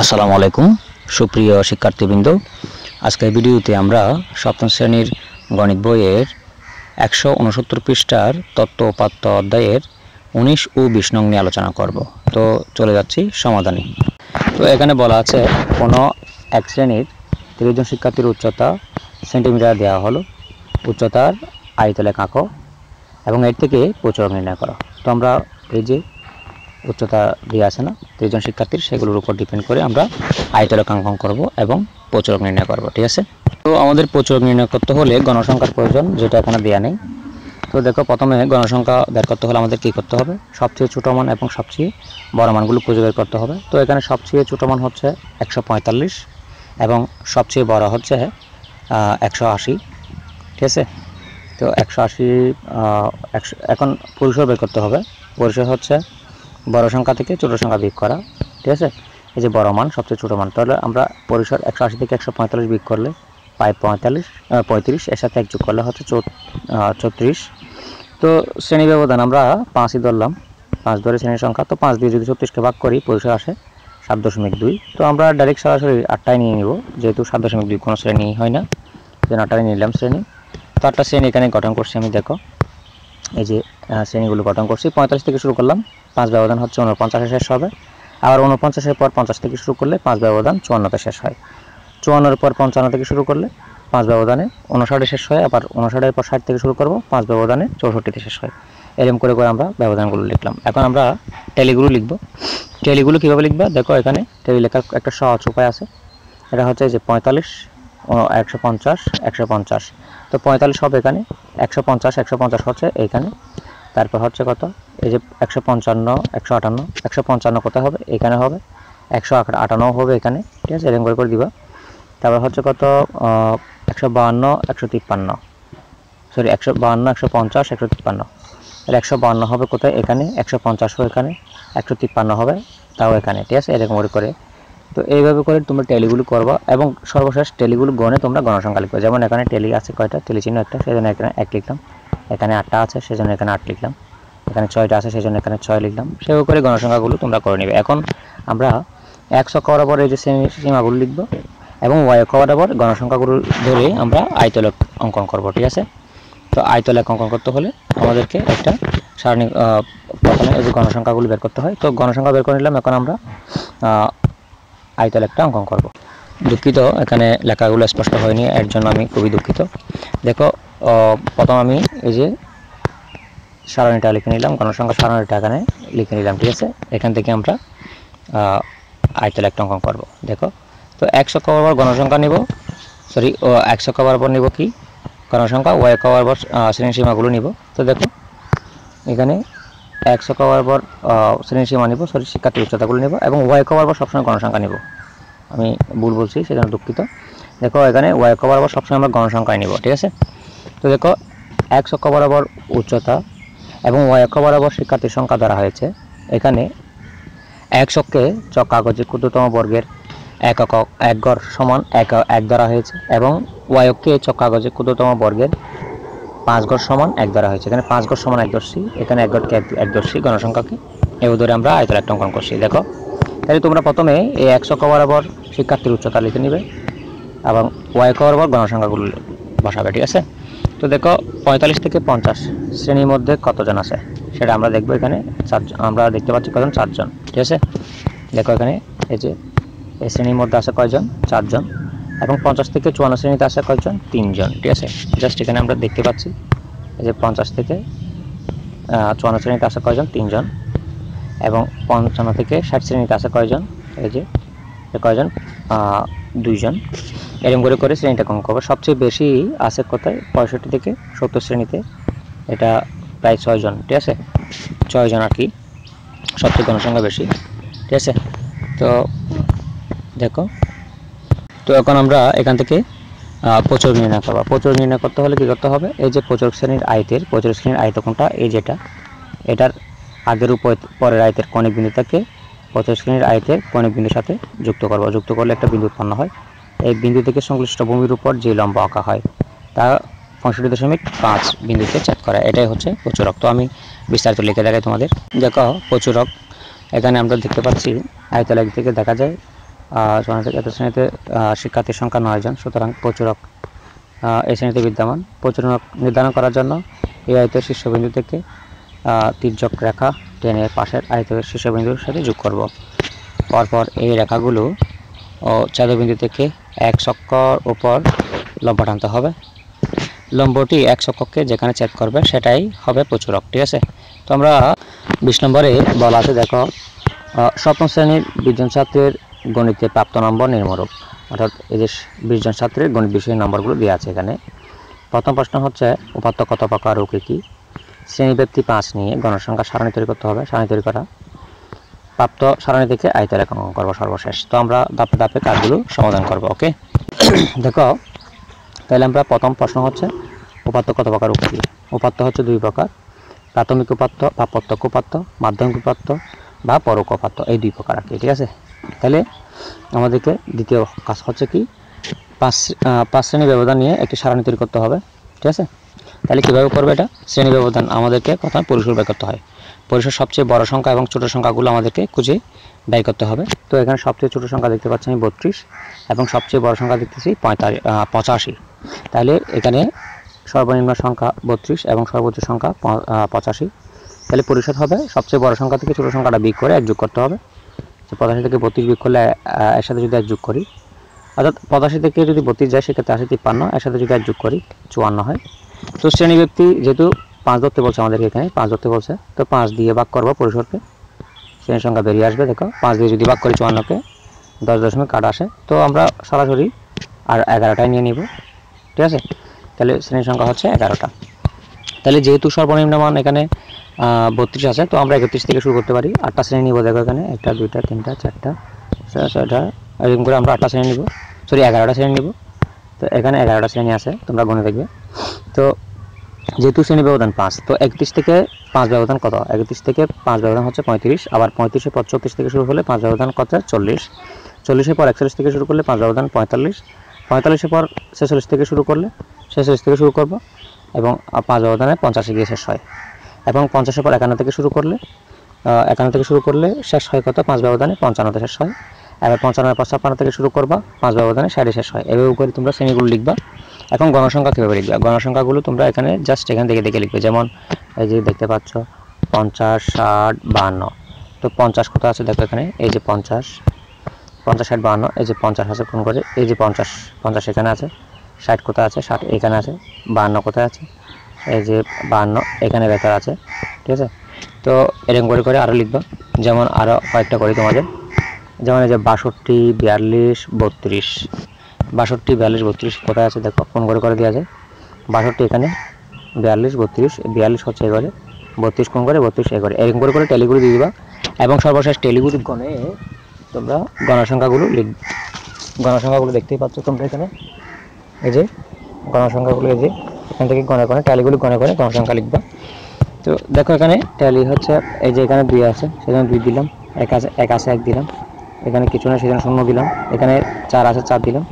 আসসালামু আলাইকুম সুপ্রিয় শিক্ষার্থীবৃন্দ, আজকের ভিডিওতে আমরা সপ্তম শ্রেণীর গণিত বইয়ের 169 পৃষ্ঠার তত্ত্ব উপাত্ত অধ্যায়ের 19 ও 20 নং নিয়ে আলোচনা করব। তো চলে যাচ্ছি সমাধানে। তো এখানে বলা আছে কোনো এক শ্রেণীর 30 জন শিক্ষার্থীর উচ্চতা সেন্টিমিটার দেওয়া হলো, উচ্চতার আয়তলেখ আঁকো এবং এর থেকে প্রচুরক নির্ণয় করো। তো আমরা এই যে উচ্চতা দিয়ে আছে না 30 জন শিক্ষার্থীর, সেগুলোর উপর ডিপেন্ড করে আমরা আয়তলেখ অঙ্কন করব এবং প্রচুরক নির্ণয় করব। ঠিক আছে, তো আমাদের প্রচুরক নির্ণয় করতে হলে গণসংখ্যার প্রয়োজন, যেটা এখানে দেওয়া নেই। তো দেখো, প্রথমে গণসংখ্যা বের করতে হলে আমাদের কি করতে হবে? সবচেয়ে ছোট মান এবং সবচেয়ে বড় মানগুলো খুঁজে বের করতে হবে। তো এখানে সবচেয়ে ছোট মান হচ্ছে 145 এবং সবচেয়ে বড় হচ্ছে 180। ঠিক আছে, তো 180 এখন পরিসর বের করতে হবে। পরিসর হচ্ছে বড় সংখ্যা থেকে ছোট সংখ্যা বিয়োগ করা। ঠিক আছে, এই যে বড় মান সবচেয়ে ছোট মান, তাহলে আমরা পরিসর 180 থেকে 145 বিয়োগ করলে পাই 35, এর সাথে 1 যোগ করলে হচ্ছে 34। তো শ্রেণী ব্যবধান আমরা 5ই ধরলাম, 5 ধরে শ্রেণীর সংখ্যা। তো 5 দিয়ে যদি 36কে ভাগ করি পরিসর আসে 7.2। তো আমরা ডাইরেক্ট সরাসরি 8টাই নিয়ে নিব, যেহেতু 7.2 কোনো শ্রেণী হয় না, যেন 8টাই নিলাম শ্রেণী। তো 8টা শ্রেণী এখানে গঠন করছি আমি। দেখো, এই যে শ্রেণীগুলো গঠন করছি। 45 থেকে শুরু করলাম, 5 ব্যবধান হচ্ছে 49-এ শেষ হবে। আবার 49-এর পর 50 থেকে শুরু করলে 5 ব্যবধান 54-তে শেষ হয়। 54-এর পর 55 থেকে শুরু করলে 5 ব্যবধানে 59-এ শেষ হয়। আবার 59-এর পর 60 থেকে শুরু করব, 5 ব্যবধানে 64-তে শেষ হয়। এরকম করে আমরা ব্যবধানগুলো লিখলাম। এখন আমরা টেলিগুলো লিখব। টেলিগুলো কীভাবে লিখবা? দেখো, এখানে টেলি লেখার একটা সহজ উপায় আছে। এটা হচ্ছে যে 45, 150, 150। তো 45 হবে এখানে, 150 হচ্ছে এইখানে, তারপর হচ্ছে কত? এই যে 155, 158, 155 কোথায় হবে? এখানে হবে। 158 হবে এখানে। ঠিক আছে, এরকম করে দিবা। তারপর হচ্ছে কত? 152, 153, সরি 152, 150, 153। তাহলে 152 হবে কোথায়? এখানে। 150 হবে এখানে, 153 হবে তাও এখানে। ঠিক আছে, এরকম করে। তো এইভাবে করে তোমরা টেলিগুলো করবা এবং সর্বশেষ টেলিগুলো গণে তোমরা গণসংখ্যা লিখবে। যেমন এখানে টেলি আছে কয়টা? টেলি চিহ্ন একটা, সেজন্য এখানে 1 লিখলাম। এখানে 8টা আছে, সেজন্য এখানে 8 লিখলাম। এখানে 6টা আছে, সেজন্য এখানে 6 লিখলাম। সেভাবে করে গণসংখ্যাগুলো তোমরা করে নেবে। এখন আমরা x অক্ষ বরাবর এই যে সীমাগুলো লিখব এবং y অক্ষ বরাবর গণসংখ্যাগুলো ধরে আমরা আয়তলেখ অঙ্কন করব। ঠিক আছে, তো আয়তলেখ অঙ্কন করতে হলে আমাদেরকে একটা সারণী, প্রথমে এই যে গণসংখ্যাগুলো বের করতে হয়। তো গণসংখ্যা বের করে নিলাম। এখন আমরা আয়তলেখটা অঙ্কন করব। দুঃখিত, এখানে লেখাগুলো স্পষ্ট হয়নি, এর জন্য আমি খুবই দুঃখিত। দেখো, প্রথম আমি এই যে সারণীটা লিখে নিলাম, গণসংখ্যা সারণীটা এখানে লিখে নিলাম। ঠিক আছে, এখান থেকে আমরা আয়তলেখটা অঙ্কন করব। দেখো, তো x অক্ষ বরাবর গণসংখ্যা নিব, সরি x অক্ষ বরাবর নিব কি? গণসংখ্যা। y অক্ষ বরাবর শ্রেণীসীমাগুলো নিব। তো দেখো, এখানে x অক্ষ বরাবর শ্রেণীসীমা নিব, সরি শিক্ষার্থীর উচ্চতাগুলো নিব এবং y অক্ষ বরাবর সবসময় গণসংখ্যা নিব। আমি ভুল বলছি, সেজন্য দুঃখিত। দেখো, এখানে y অক্ষ বরাবর সবসময় আমরা গণসংখ্যায় নিব। ঠিক আছে, তো দেখো, x অক্ষ বরাবর উচ্চতা এবং y অক্ষ বরাবর শিক্ষার্থীর সংখ্যা ধরা হয়েছে। এখানে x অক্ষে কাগজে ক্ষুদ্রতম বর্গের এক গড় সমান 1 ধরা হয়েছে এবং y অক্ষে কাগজে ক্ষুদ্রতম বর্গের 5 গড় সমান 1 ধরা হয়েছে। এখানে 5 গড় সমান 1 ধরছি, এখানে 1 গড়কে 1 ধরছি গণসংখ্যাকে। এই ধরে আমরা আয়তলেখটা অঙ্কন করছি। দেখো, তাহলে তোমরা প্রথমে এই x অক্ষ বরাবর শিক্ষার্থীর উচ্চতা লিখে নিবে এবং y অক্ষ বরাবর গণসংখ্যাগুলো বসাবে। ঠিক আছে, তো দেখো, 45 থেকে 50 শ্রেণীর মধ্যে কতজন আছে সেটা আমরা দেখব। এখানে আমরা দেখতে পাচ্ছি কয়জন? 4 জন। ঠিক আছে, দেখো এখানে এই যে এই শ্রেণীর মধ্যে আছে কয়জন? 4 জন। এবং 50 থেকে 54 শ্রেণীতে আছে কয়জন? 3 জন। ঠিক আছে, জাস্ট এখানে আমরা দেখতে পাচ্ছি এই যে 50 থেকে 54 শ্রেণীতে আছে কয়জন? 3 জন। এবং 55 থেকে 60 শ্রেণীতে আছে কয়জন? এই যে কয়জন? 2 জন। এরকম করে করে শ্রেণীটা অঙ্কন করবো। সবচেয়ে বেশি আছে কোথায়? 65 থেকে 70 শ্রেণীতে, এটা প্রায় 6 জন। ঠিক আছে, 6 জন আর কি, সবচেয়ে গণসংখ্যা বেশি। ঠিক আছে, তো দেখো, তো এখন আমরা এখান থেকে প্রচুরক নির্ণয় করবো। প্রচুরক নির্ণয় করতে হলে কী করতে হবে? এই যে প্রচুরক শ্রেণীর আয়ত কোনটা? এই যেটা, এটার আগের পরের আয়তের কৌণিক বিন্দুটাকে প্রচুরক শ্রেণীর আয়তের কৌণিক বিন্দুর সাথে যুক্ত করব। যুক্ত করলে একটা বিন্দু উৎপন্ন হয়। এই বিন্দু থেকে সংশ্লিষ্ট ভূমির উপর যে লম্ব আঁকা হয় তা 65.5 বিন্দুতে ছেদ করে। এটাই হচ্ছে প্রচুরক। তো আমি বিস্তারিত লিখে দেখাই তোমাদের। দেখো, প্রচুরক এখানে আমরা দেখতে পাচ্ছি আয়তলেখ থেকে দেখা যায় এত শ্রেণীতে শিক্ষার্থীর সংখ্যা 9 জন, সুতরাং প্রচুরক এই শ্রেণীতে বিদ্যমান। প্রচুরক নির্ধারণ করার জন্য এই আয়তের শীর্ষবিন্দু থেকে তির্যক রেখা টেনে পাশের আয়তের শীর্ষবিন্দুর সাথে যোগ করব। পরপর এই রেখাগুলো ছেদবিন্দু থেকে এক চক্কর উপর লম্ব টানতে হবে। লম্বটি এক চক্করকে যেখানে ছেদ করবে সেটাই হবে প্রচুরক। ঠিক আছে, তো আমরা 20 নম্বরে বলা আছে, দেখো সপ্তম শ্রেণীর 20 জন ছাত্রের গণিতে প্রাপ্ত নম্বর নির্মরূপ। অর্থাৎ এই যে 20 জন ছাত্রের গণিত বিষয়ের নম্বরগুলো দেওয়া আছে এখানে। প্রথম প্রশ্ন হচ্ছে উপাত্ত কত প্রকার ও কী কী। শ্রেণীব্যক্তি 5 নিয়ে গণসংখ্যা সারণী তৈরি করতে হবে। সারণী তৈরি করা, প্রাপ্ত সারণী থেকে আয়তরেখা অঙ্কন করবো সর্বশেষ। তো আমরা ধাপে ধাপে কাজগুলো সমাধান করব। ওকে, দেখো তাহলে আমরা প্রথম প্রশ্ন হচ্ছে উপাত্ত কত প্রকার ও কী কী। উপাত্ত হচ্ছে 2 প্রকার, প্রাথমিক উপাত্ত বা প্রত্যক্ষ উপাত্ত, মাধ্যমিক উপাত্ত বা পরোক্ষ উপাত্ত, এই 2 প্রকার আর কি। ঠিক আছে, তাহলে আমাদেরকে দ্বিতীয় কাজ হচ্ছে কি 5 শ্রেণী ব্যবধান নিয়ে একটি সারণী তৈরি করতে হবে। ঠিক আছে, তাহলে কীভাবে করবে এটা? শ্রেণী ব্যবধান আমাদেরকে প্রথমে পরিসর বের করতে হয়। পরিসর সবচেয়ে বড় সংখ্যা এবং ছোট সংখ্যাগুলো আমাদেরকে খুঁজে বের করতে হবে। তো এখানে সবচেয়ে ছোট সংখ্যা দেখতে পাচ্ছি আমি 32 এবং সবচেয়ে বড় সংখ্যা দেখতেছি 85। তাহলে এখানে সর্বনিম্ন সংখ্যা 32 এবং সর্বোচ্চ সংখ্যা 85। তাহলে পরিসর হবে সবচেয়ে বড় সংখ্যা থেকে ছোট সংখ্যাটা বিয়োগ করে 1 যোগ করতে হবে। 85 থেকে 32 বিয়োগ করলে এর সাথে যদি 1 যোগ করি, অর্থাৎ 85 থেকে যদি 32 যায় সেক্ষেত্রে 80 53, এর সাথে যদি 1 যোগ করি 54 হয়। তো শ্রেণী ব্যক্তি যেহেতু 5 ধরতে বলছে আমাদেরকে, এখানে 5 ধরতে বলছে, তো 5 দিয়ে ভাগ করবো পরিসরকে, শ্রেণীর সংখ্যা বেরিয়ে আসবে। দেখো 5 দিয়ে যদি ভাগ করি 54কে 10.8 আসে, তো আমরা সরাসরি আর 11টাই নিয়ে নিব। ঠিক আছে, তাহলে শ্রেণীর সংখ্যা হচ্ছে 11টা। তাহলে যেহেতু সর্বনিম্ন মান এখানে 32 আছে, তো আমরা 31 থেকে শুরু করতে পারি। 8টা শ্রেণী নিব। দেখো এখানে 1টা 2টা 3টা 4টা 6টা, এরকম করে আমরা 8টা শ্রেণী নিব, 11টা শ্রেণী নিব। তো এখানে 11টা শ্রেণী আছে, তোমরা গুনে দেখবে। তো যেহেতু শ্রেণী ব্যবধান 5, তো 31 থেকে 5 ব্যবধান কত? 31 থেকে 5 ব্যবধান হচ্ছে 35। আবার 35-এর পর 34 থেকে শুরু হলে 5 ব্যবধান কত? 40। 40-এর পর 41 থেকে শুরু করলে 5 ব্যবধান 45। 45-এর পর 46 থেকে শুরু করলে 46 থেকে শুরু করব এবং 5 ব্যবধানে 50 গিয়ে শেষ হয়। এবং 50-এর পর 51 থেকে শুরু করলে 51 থেকে শুরু করলে শেষ হয় কত? 5 ব্যবধানে 55-তে শেষ হয়। এবার 55-এর পর 56 থেকে শুরু করবা, 5 ব্যবধানে 60-এ শেষ হয়। এভাবে করে তোমরা শ্রেণীগুলো লিখবা। এখন গণসংখ্যা কীভাবে লিখবে? গণসংখ্যাগুলো তোমরা এখানে জাস্ট এখান থেকে দেখে লিখবে। যেমন এই যে দেখতে পাচ্ছ 50, 60, 52। তো 50 কত আছে দেখো এখানে, এই যে 50, 50, 60, 52, এই যে 50 আছে কোন করে, এই যে 50 এখানে আছে। 60 কোথায় আছে? 60 এখানে আছে। 52 কোথায় আছে? এই যে 52 এখানে ভেতর আছে। ঠিক আছে, তো এরকম করে করে আরও লিখবা। যেমন আরও কয়েকটা করি তোমাদের, যেমন এই যে 62, 42, 32। 62, 42, 32 কোথায় আছে দেখো, কোন করে করে দেওয়া যায়। 62 এখানে, 42, 32, 42 হচ্ছে এবারে, 32 কোন করে, 32 এবারে, এরকম করে করে টেলিগুলো দিয়ে দিবা। এবং সর্বশেষ টেলিগুলো গণে তোমরা গণসংখ্যাগুলো লিখবে। গণসংখ্যাগুলো দেখতেই পাচ্ছ তোমরা এখানে, এই যে গণসংখ্যাগুলো, এই যে এখান থেকে গণে গণে ট্যালিগুলো গণে গণে গণসংখ্যা লিখবা। তো দেখো এখানে ট্যালি হচ্ছে, এই যে এখানে 2 আছে সেজন্য 2 দিলাম, 1 আছে 1 দিলাম, এখানে কিছু না সেজন্য 0 দিলাম, এখানে 4 আছে 4 দিলাম।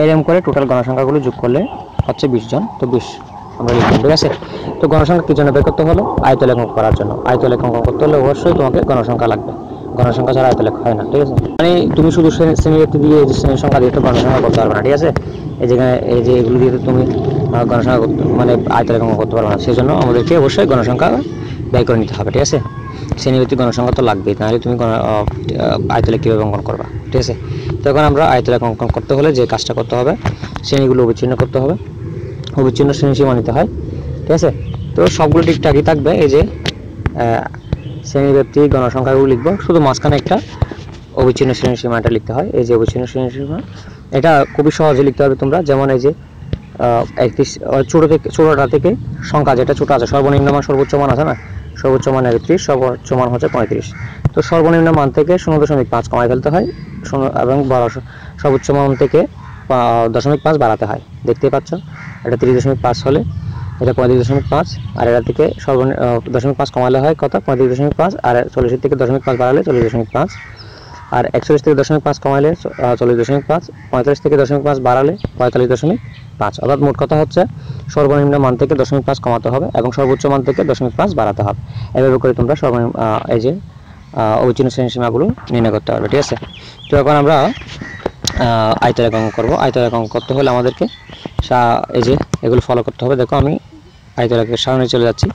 এরকম করে টোটাল গণসংখ্যাগুলো যোগ করলে হচ্ছে 20 জন। তো 20 আমরা লিখলাম। ঠিক আছে, তো গণসংখ্যা কি জন্য বের করতে হলো? আয়তলেখ অঙ্কন করার জন্য। আয়তলেখ অঙ্কন করতে হলে অবশ্যই তোমাকে গণসংখ্যা লাগবে। গণসংখ্যা ছাড়া আয়তলেখ হয় না। ঠিক আছে, মানে তুমি শুধু শ্রেণী ব্যক্তি দিয়ে এই যে শ্রেণীর সংখ্যা দিয়ে তো গণসংখ্যা করতে পারবে না। ঠিক আছে, এই যেখানে এই যে এগুলো দিয়ে তুমি গণসংখ্যা করতে মানে আয়তলেখ অঙ্কন করতে পারবে না। সেই জন্য আমাদেরকে অবশ্যই গণসংখ্যা ব্যয় করে নিতে হবে। ঠিক আছে, শ্রেণীভিত্তিক গণসংখ্যা তো লাগবেই, তাহলে তুমি আয়তলেখ কীভাবে অঙ্কন করবা? ঠিক আছে, তো এখন আমরা আয়তলেখ অঙ্কন করতে হলে যে কাজটা করতে হবে, শ্রেণীগুলো অবিচ্ছিন্ন করতে হবে, অবিচ্ছিন্ন শ্রেণীসীমা নিতে হয়। ঠিক আছে, তো সবগুলো ঠিকঠাকই থাকবে। এই যে শ্রেণীভিত্তিক গণসংখ্যাগুলো লিখবো, শুধু মাঝখানে একটা অবিচ্ছিন্ন শ্রেণীসীমাটা লিখতে হয়। এই যে অবিচ্ছিন্ন শ্রেণীসীমা, এটা খুবই সহজে লিখতে হবে তোমরা। যেমন এই যে 31 ছোটটা থেকে সংখ্যা যেটা ছোট আছে, সর্বনিম্ন মান সর্বোচ্চ মান আছে না, সর্বোচ্চ মান 31, সর্বোচ্চ মান হচ্ছে 35। তো সর্বনিম্ন মান থেকে 0.5 কমাই ফেলতে হয় এবং সর্বোচ্চ মান থেকে 0.5 বাড়াতে হয়। দেখতেই পাচ্ছ, এটা 30.5 হলে এটা 35.5, আর এটা থেকে 0.5 কমালে হয় কত? 35.5, আর 40 থেকে 0.5 বাড়ালে 40.5, আর 41 থেকে 0.5 কমাইলে 40.5, 45 থেকে 0.5 বাড়ালে 45.5। অর্থাৎ মোট কথা হচ্ছে সর্বনিম্ন মান থেকে 0.5 কমাতে হবে এবং সর্বোচ্চ মান থেকে 0.5 বাড়াতে হবে। এভাবে করে তোমরা সর্বনিম্ন এই যে অবিচ্ছিন্ন শ্রেণী সীমাগুলো নির্ণয় করতে পারবে। ঠিক আছে, তো এখন আমরা আয়তরেখা অঙ্কন করব। আয়তরেখা অঙ্কন করতে হলে আমাদেরকে এই যে এগুলো ফলো করতে হবে। দেখো আমি আয়তরেখার সারণী চলে যাচ্ছি।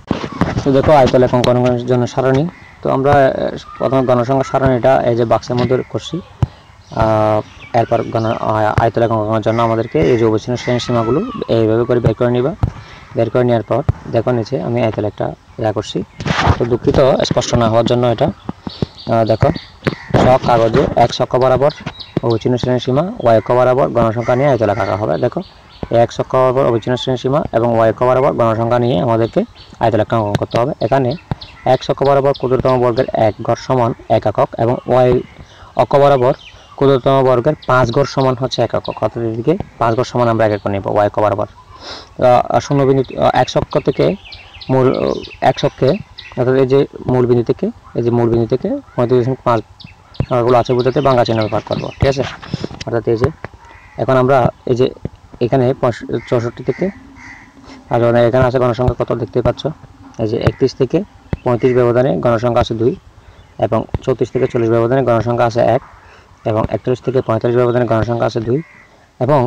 তো দেখো আয়তরেখা অঙ্কনের জন্য সারণী, তো আমরা প্রথমে গণসংখ্যা সারণীটা এই যে বাক্সের মধ্যে করছি। এরপর আয়তরেখা অঙ্কনের জন্য আমাদেরকে এই যে অবিচ্ছিন্ন শ্রেণী সীমাগুলো এইভাবে করে বের করে নিবা। বের করে নেওয়ার পর দেখো নিচে আমি আয়তরেখাটা করছি। তো দুঃখিত স্পষ্ট না হওয়ার জন্য এটা দেখো ছক কাগজে এক ছক বরাবর অবিচ্ছিন্ন শ্রেণী সীমা, ওয়াই অক্ষ বরাবর গণসংখ্যা নিয়ে আয়তরেখা আঁকা হবে। দেখো এক ছক বরাবর অবিচ্ছিন্ন শ্রেণী সীমা এবং ওয়াই অক্ষ বরাবর গণসংখ্যা নিয়ে আমাদেরকে আয়তরেখা অঙ্কন করতে হবে। এখানে এক ছক বরাবর ক্ষুদ্রতম বর্গের 1 গড় সমান 1 একক এবং ওয়াই অক্ষ বরাবর ক্ষুদ্রতম বর্গের 5 গড় সমান হচ্ছে 1 একক। অর্থাৎ এদিকে 5 গড় সমান আমরা 1 একক নেব ওয়াই অক্ষ বরাবর। শূন্য বিন্দু এক ছক থেকে মূল এক ছককে অর্থাৎ এই যে মূল বিন্দু থেকে 35.5 সংখ্যাগুলো আছে বোঝাতে বাংলা চিহ্ন ব্যবহার করবো। ঠিক আছে, অর্থাৎ এই যে এখন আমরা এই যে এখানে 64 থেকে আর এখানে আছে গণসংখ্যা কত দেখতে পাচ্ছ। এই যে 31 থেকে 35 ব্যবধানে গণসংখ্যা আছে 2 এবং 34 থেকে 40 ব্যবধানে গণসংখ্যা আছে 1 এবং 41 থেকে 45 ব্যবধানে গণসংখ্যা আছে 2 এবং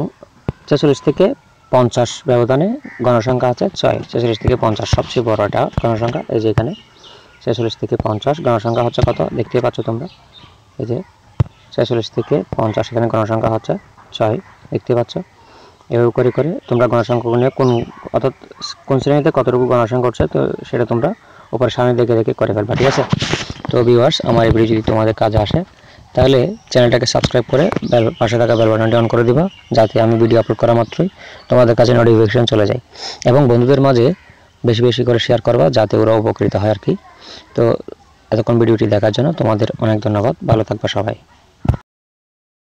46 থেকে 50 ব্যবধানে গণসংখ্যা আছে 6। 46 থেকে 50 সবচেয়ে বড় এটা গণসংখ্যা। এই যে এখানে 46 থেকে 50 গণসংখ্যা হচ্ছে কত দেখতে পাচ্ছ তোমরা। এই যে 46 থেকে 50 এখানে গণসংখ্যা হচ্ছে 6 দেখতে পাচ্ছ। এভাবে করে করে তোমরা গণসংখ্যা নিয়ে অর্থাৎ কোন শ্রেণীতে কতটুকু গণসংখ্যা করছে তো সেটা তোমরা উপরে সামনে দেখে দেখে করে ফেলবা। ঠিক আছে, তো ভিউয়ার্স আমার এই ভিডিও যদি তোমাদের কাজে আসে তাহলে চ্যানেলটাকে সাবস্ক্রাইব করে পাশে থাকা বেল বাটনটি অন করে দিবা, যাতে আমি ভিডিও আপলোড করা মাত্রই তোমাদের কাছে নোটিফিকেশন চলে যায়। এবং বন্ধুদের মাঝে বেশি বেশি করে শেয়ার করবা যাতে ওরা উপকৃত হয় আর কি। তো এতক্ষণ ভিডিওটি দেখার জন্য তোমাদের অনেক ধন্যবাদ। ভালো থাকবা সবাই।